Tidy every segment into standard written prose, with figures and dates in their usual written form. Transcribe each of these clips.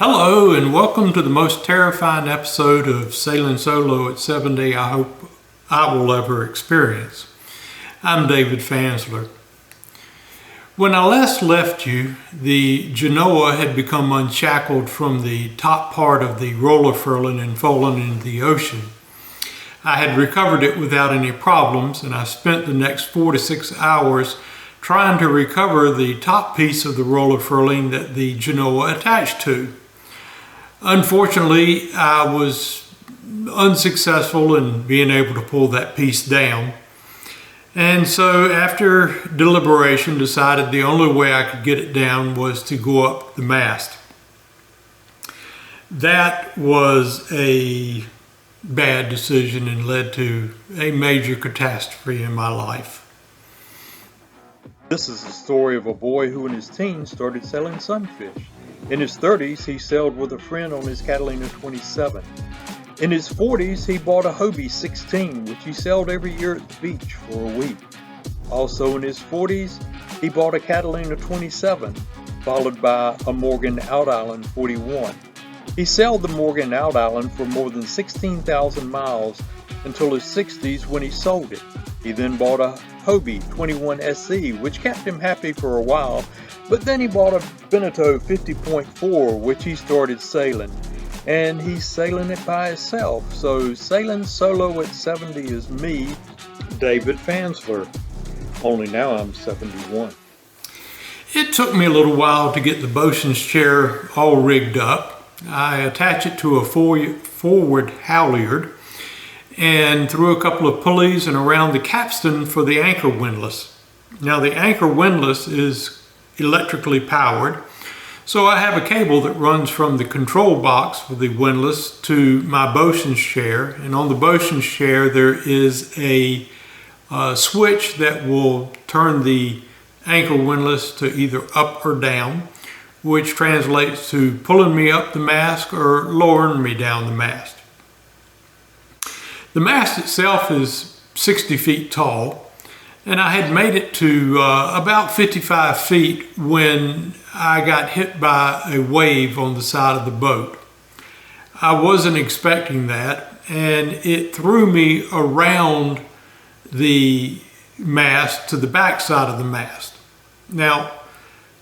Hello and welcome to the most terrifying episode of Sailing Solo at 70 I hope I will ever experience. I'm David Fansler. When I last left you, the Genoa had become unshackled from the top part of the roller furling and fallen into the ocean. I had recovered it without any problems, and I spent the next 4 to 6 hours trying to recover the top piece of the roller furling that the Genoa attached to. Unfortunately, I was unsuccessful in being able to pull that piece down. And so after deliberation, decided the only way I could get it down was to go up the mast. That was a bad decision and led to a major catastrophe in my life. This is the story of a boy who in his teens started selling sunfish. In his 30s, he sailed with a friend on his Catalina 27. In his 40s, he bought a Hobie 16, which he sailed every year at the beach for a week. Also in his 40s, he bought a Catalina 27, followed by a Morgan Out Island 41. He sailed the Morgan Out Island for more than 16,000 miles until his 60s when he sold it. He then bought a Hobie 21 SE, which kept him happy for a while, but then he bought a Beneteau 50.4, which he started sailing, and he's sailing it by himself. So Sailing Solo at 70 is me, David Fansler, only now I'm 71. It took me a little while to get the bosun's chair all rigged up. I attach it to a forward halyard and threw a couple of pulleys and around the capstan for the anchor windlass. Now the anchor windlass is electrically powered, so I have a cable that runs from the control box for the windlass to my bosun's chair, and on the bosun's chair there is a switch that will turn the anchor windlass to either up or down, which translates to pulling me up the mast or lowering me down the mast. The mast itself is 60 feet tall, and I had made it to about 55 feet when I got hit by a wave on the side of the boat. I wasn't expecting that, and it threw me around the mast to the back side of the mast. Now,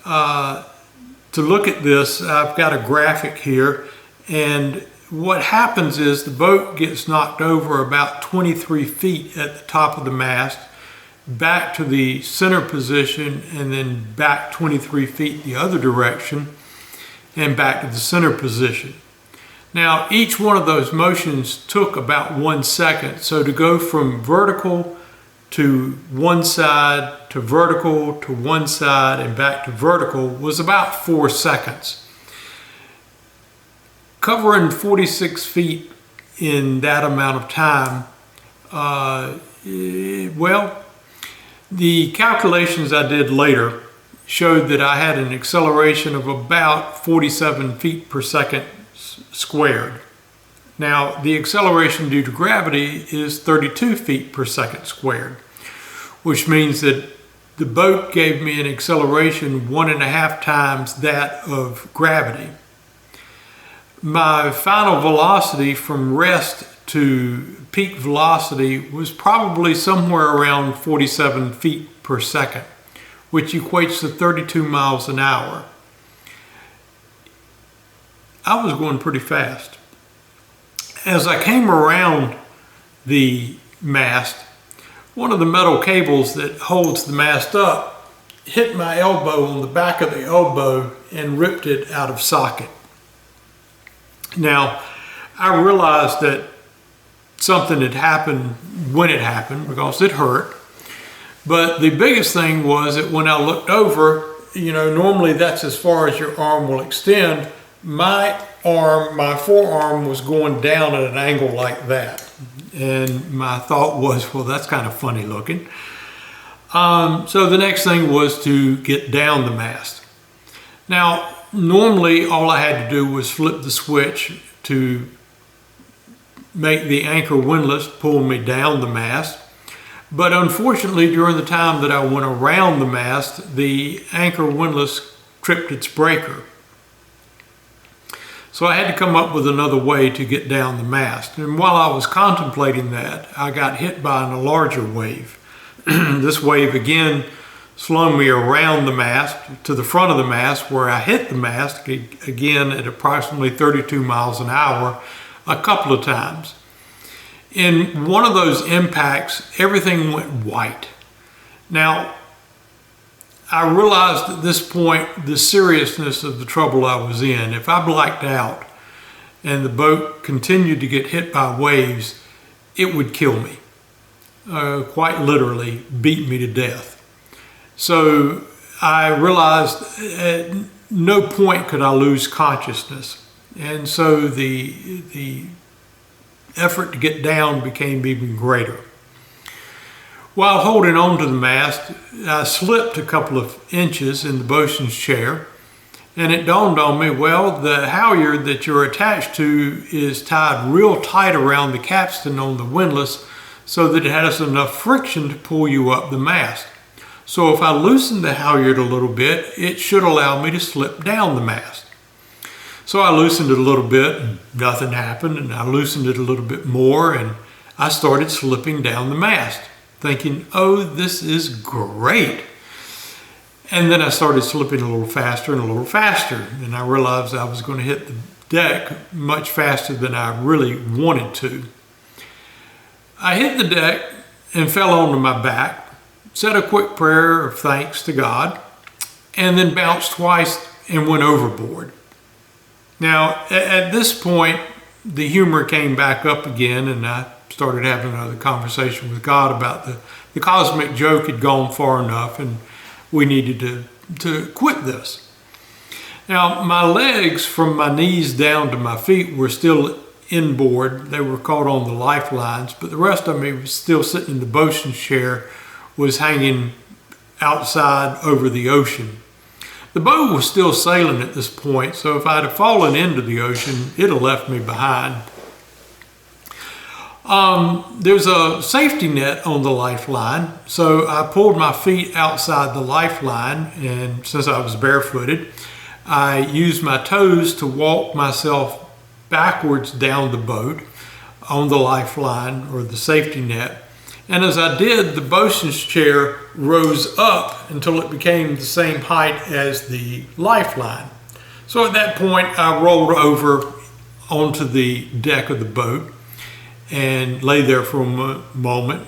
to look at this, I've got a graphic here, and what happens is the boat gets knocked over about 23 feet at the top of the mast, back to the center position, and then back 23 feet the other direction, and back to the center position. Now, each one of those motions took about 1 second, so to go from vertical to one side to vertical to one side and back to vertical was about 4 seconds. Covering 46 feet in that amount of time, the calculations I did later showed that I had an acceleration of about 47 feet per second squared. Now, the acceleration due to gravity is 32 feet per second squared, which means that the boat gave me an acceleration 1.5 times that of gravity. My final velocity from rest to peak velocity was probably somewhere around 47 feet per second, which equates to 32 miles an hour. I was going pretty fast. As I came around the mast, one of the metal cables that holds the mast up hit my elbow on the back of the elbow and ripped it out of socket. Now, I realized that something had happened when it happened because it hurt. But the biggest thing was that when I looked over, normally that's as far as your arm will extend. My forearm was going down at an angle like that. And my thought was, well, that's kind of funny looking. So the next thing was to get down the mast. Now, normally all I had to do was flip the switch to make the anchor windlass pull me down the mast. But unfortunately, during the time that I went around the mast, the anchor windlass tripped its breaker. So I had to come up with another way to get down the mast. And while I was contemplating that, I got hit by a larger wave. This wave again slung me around the mast to the front of the mast, where I hit the mast again at approximately 32 miles an hour a couple of times. In one of those impacts, everything went white. Now, I realized at this point the seriousness of the trouble I was in. If I blacked out and the boat continued to get hit by waves, it would kill me. Quite literally beat me to death. So I realized at no point could I lose consciousness. And so the effort to get down became even greater. While holding on to the mast, I slipped a couple of inches in the bosun's chair, and it dawned on me, well, the halyard that you're attached to is tied real tight around the capstan on the windlass so that it has enough friction to pull you up the mast. So if I loosen the halyard a little bit, it should allow me to slip down the mast. So I loosened it a little bit and nothing happened, and I loosened it a little bit more and I started slipping down the mast, thinking, oh, this is great. And then I started slipping a little faster and a little faster, and I realized I was going to hit the deck much faster than I really wanted to. I hit the deck and fell onto my back, said a quick prayer of thanks to God, and then bounced twice and went overboard. Now, at this point, the humor came back up again, and I started having another conversation with God about the cosmic joke had gone far enough, and we needed to quit this. Now, my legs from my knees down to my feet were still inboard. They were caught on the lifelines, but the rest of me was still sitting in the bosun's chair, was hanging outside over the ocean. The boat was still sailing at this point, so if I'd have fallen into the ocean, it'd have left me behind. There's a safety net on the lifeline, so I pulled my feet outside the lifeline, and since I was barefooted, I used my toes to walk myself backwards down the boat on the lifeline or the safety net. And as I did, the bosun's chair rose up until it became the same height as the lifeline. So at that point, I rolled over onto the deck of the boat and lay there for a moment,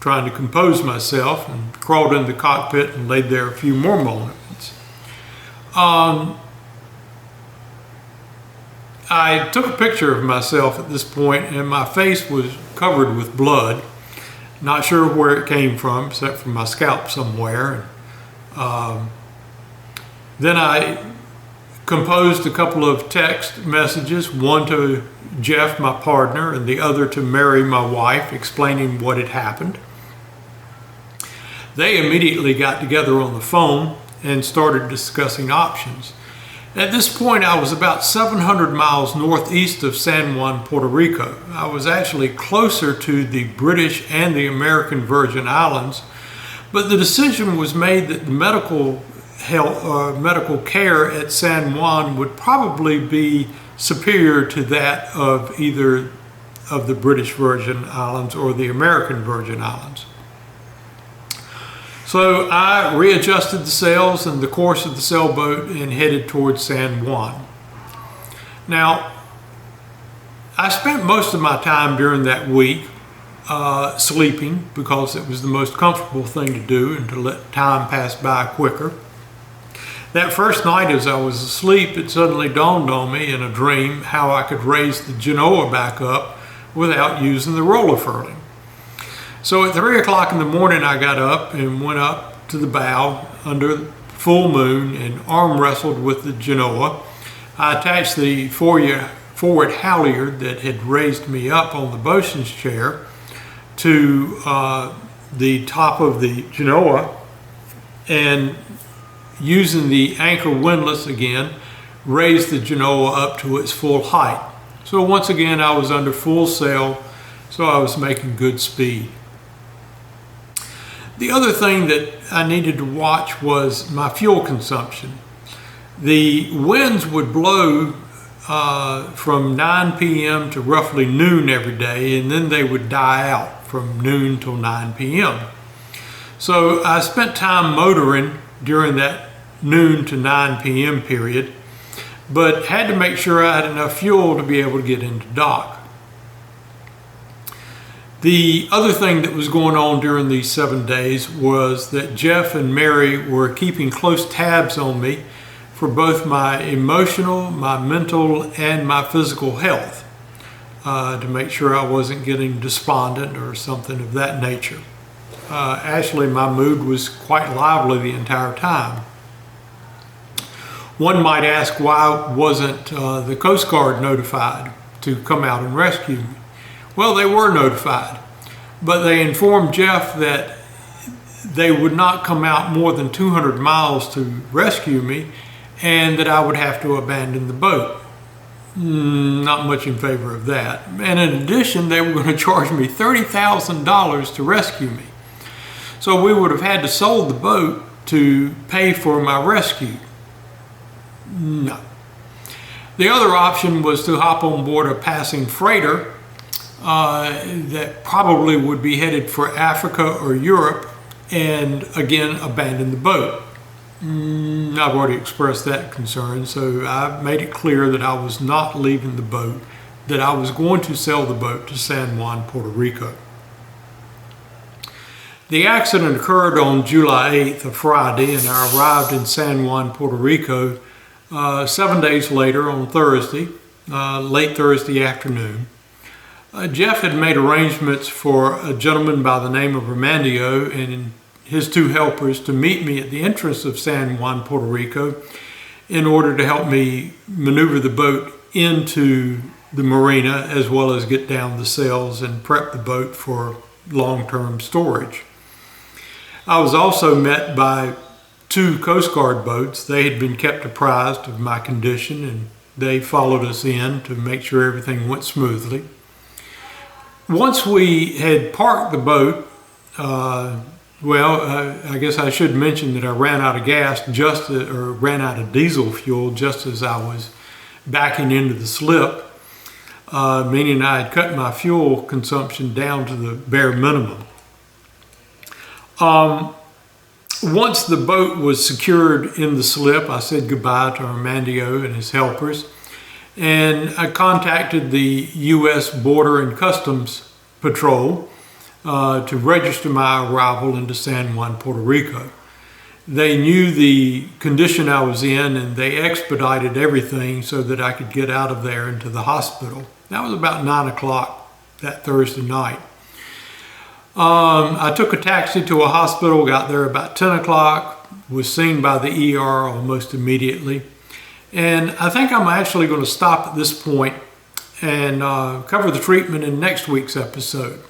trying to compose myself, and crawled in the cockpit and laid there a few more moments. I took a picture of myself at this point, and my face was covered with blood. Not sure where it came from, except from my scalp somewhere. Then I composed a couple of text messages, one to Jeff, my partner, and the other to Mary, my wife, explaining what had happened. They immediately got together on the phone and started discussing options. At this point, I was about 700 miles northeast of San Juan, Puerto Rico. I was actually closer to the British and the American Virgin Islands, but the decision was made that the medical care at San Juan would probably be superior to that of either of the British Virgin Islands or the American Virgin Islands. So I readjusted the sails and the course of the sailboat and headed towards San Juan. Now, I spent most of my time during that week sleeping, because it was the most comfortable thing to do and to let time pass by quicker. That first night as I was asleep, it suddenly dawned on me in a dream how I could raise the Genoa back up without using the roller furling. So at 3 o'clock in the morning, I got up and went up to the bow under full moon and arm wrestled with the Genoa. I attached the forward halyard that had raised me up on the bosun's chair to the top of the Genoa, and using the anchor windlass again, raised the Genoa up to its full height. So once again, I was under full sail, so I was making good speed. The other thing that I needed to watch was my fuel consumption. The winds would blow from 9 p.m. to roughly noon every day, and then they would die out from noon till 9 p.m. So I spent time motoring during that noon to 9 p.m. period, but had to make sure I had enough fuel to be able to get into dock. The other thing that was going on during these 7 days was that Jeff and Mary were keeping close tabs on me for both my emotional, my mental, and my physical health, to make sure I wasn't getting despondent or something of that nature. Actually, my mood was quite lively the entire time. One might ask, why wasn't the Coast Guard notified to come out and rescue me? Well, they were notified, but they informed Jeff that they would not come out more than 200 miles to rescue me, and that I would have to abandon the boat. Not much in favor of that. And in addition, they were going to charge me $30,000 to rescue me. So we would have had to sell the boat to pay for my rescue. No. The other option was to hop on board a passing freighter that probably would be headed for Africa or Europe, and again abandon the boat. I've already expressed that concern, so I made it clear that I was not leaving the boat, that I was going to sell the boat to San Juan, Puerto Rico. The accident occurred on July 8th, a Friday, and I arrived in San Juan, Puerto Rico 7 days later on Thursday, late Thursday afternoon. Jeff had made arrangements for a gentleman by the name of Armando and his two helpers to meet me at the entrance of San Juan, Puerto Rico, in order to help me maneuver the boat into the marina, as well as get down the sails and prep the boat for long-term storage. I was also met by two Coast Guard boats. They had been kept apprised of my condition, and they followed us in to make sure everything went smoothly. Once we had parked the boat, I guess I should mention that I ran out of gas ran out of diesel fuel just as I was backing into the slip, meaning I had cut my fuel consumption down to the bare minimum. Once the boat was secured in the slip, I said goodbye to Armando and his helpers, and I contacted the U.S. Border and Customs Patrol to register my arrival into San Juan, Puerto Rico. They knew the condition I was in, and they expedited everything so that I could get out of there into the hospital. That was about 9 o'clock that Thursday night. I took a taxi to a hospital, got there about 10 o'clock, was seen by the ER almost immediately. And I think I'm actually going to stop at this point and cover the treatment in next week's episode.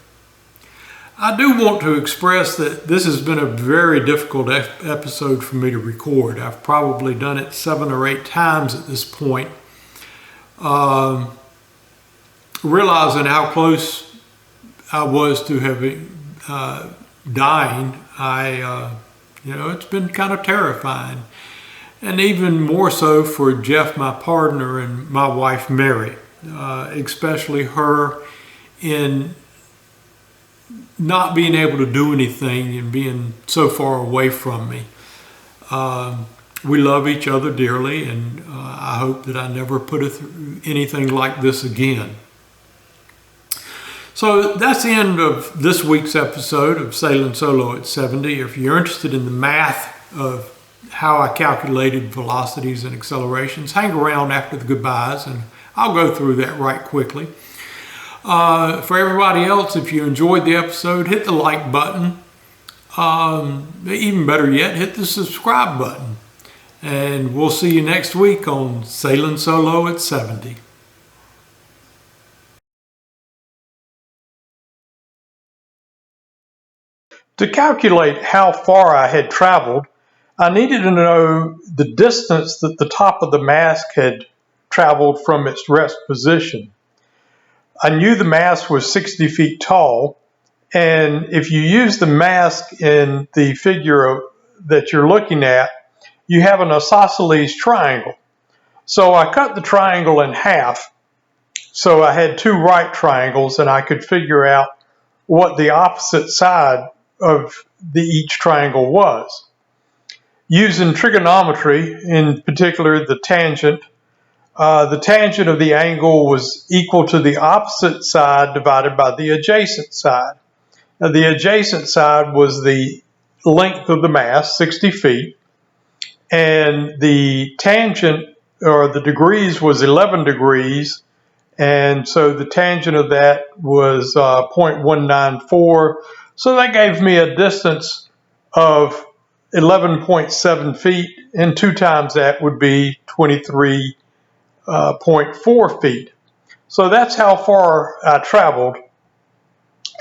I do want to express that this has been a very difficult episode for me to record. I've probably done it 7 or 8 times at this point. Realizing how close I was to having dying, it's been kind of terrifying. And even more so for Jeff, my partner, and my wife, Mary, especially her in not being able to do anything and being so far away from me. We love each other dearly, and I hope that I never put her through anything like this again. So that's the end of this week's episode of Sailing Solo at 70. If you're interested in the math of how I calculated velocities and accelerations, hang around after the goodbyes and I'll go through that right quickly. For everybody else, if you enjoyed the episode, hit the like button. Even better yet, hit the subscribe button. And we'll see you next week on Sailing Solo at 70. To calculate how far I had traveled, I needed to know the distance that the top of the mast had traveled from its rest position. I knew the mast was 60 feet tall, and if you use the mast in the figure that you're looking at, you have an isosceles triangle. So I cut the triangle in half. So I had two right triangles, and I could figure out what the opposite side of each triangle was. Using trigonometry, in particular the tangent of the angle was equal to the opposite side divided by the adjacent side. Now, the adjacent side was the length of the mast, 60 feet, and the tangent, or the degrees, was 11 degrees, and so the tangent of that was 0.194. So that gave me a distance of 11.7 feet, and 2 times that would be 23.4 feet. So that's how far I traveled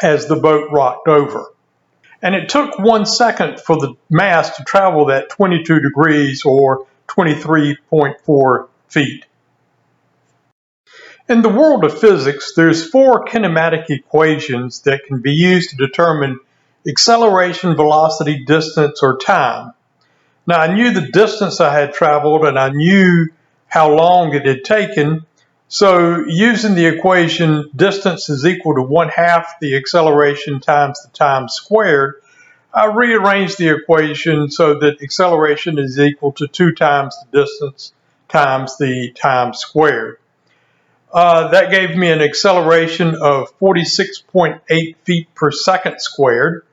as the boat rocked over. And it took 1 second for the mast to travel that 22 degrees or 23.4 feet. In the world of physics, there's 4 kinematic equations that can be used to determine acceleration, velocity, distance, or time. Now, I knew the distance I had traveled and I knew how long it had taken. So using the equation distance is equal to 1/2 the acceleration times the time squared, I rearranged the equation so that acceleration is equal to 2 times the distance times the time squared. That gave me an acceleration of 46.8 feet per second squared.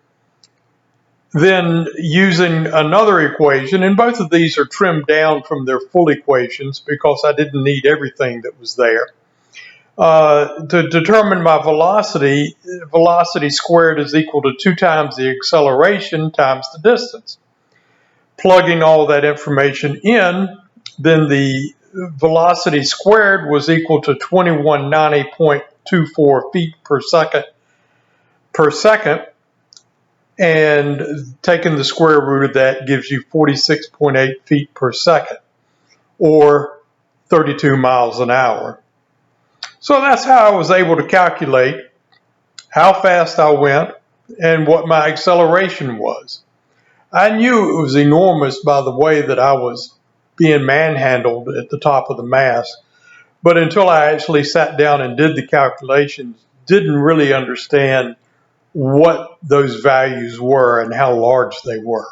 Then using another equation, and both of these are trimmed down from their full equations because I didn't need everything that was there. To determine my velocity, velocity squared is equal to 2 times the acceleration times the distance. Plugging all that information in, then the velocity squared was equal to 2190.24 feet per second, and taking the square root of that gives you 46.8 feet per second, or 32 miles an hour. So that's how I was able to calculate how fast I went and what my acceleration was. I knew it was enormous by the way that I was being manhandled at the top of the mast, but until I actually sat down and did the calculations, didn't really understand what those values were and how large they were.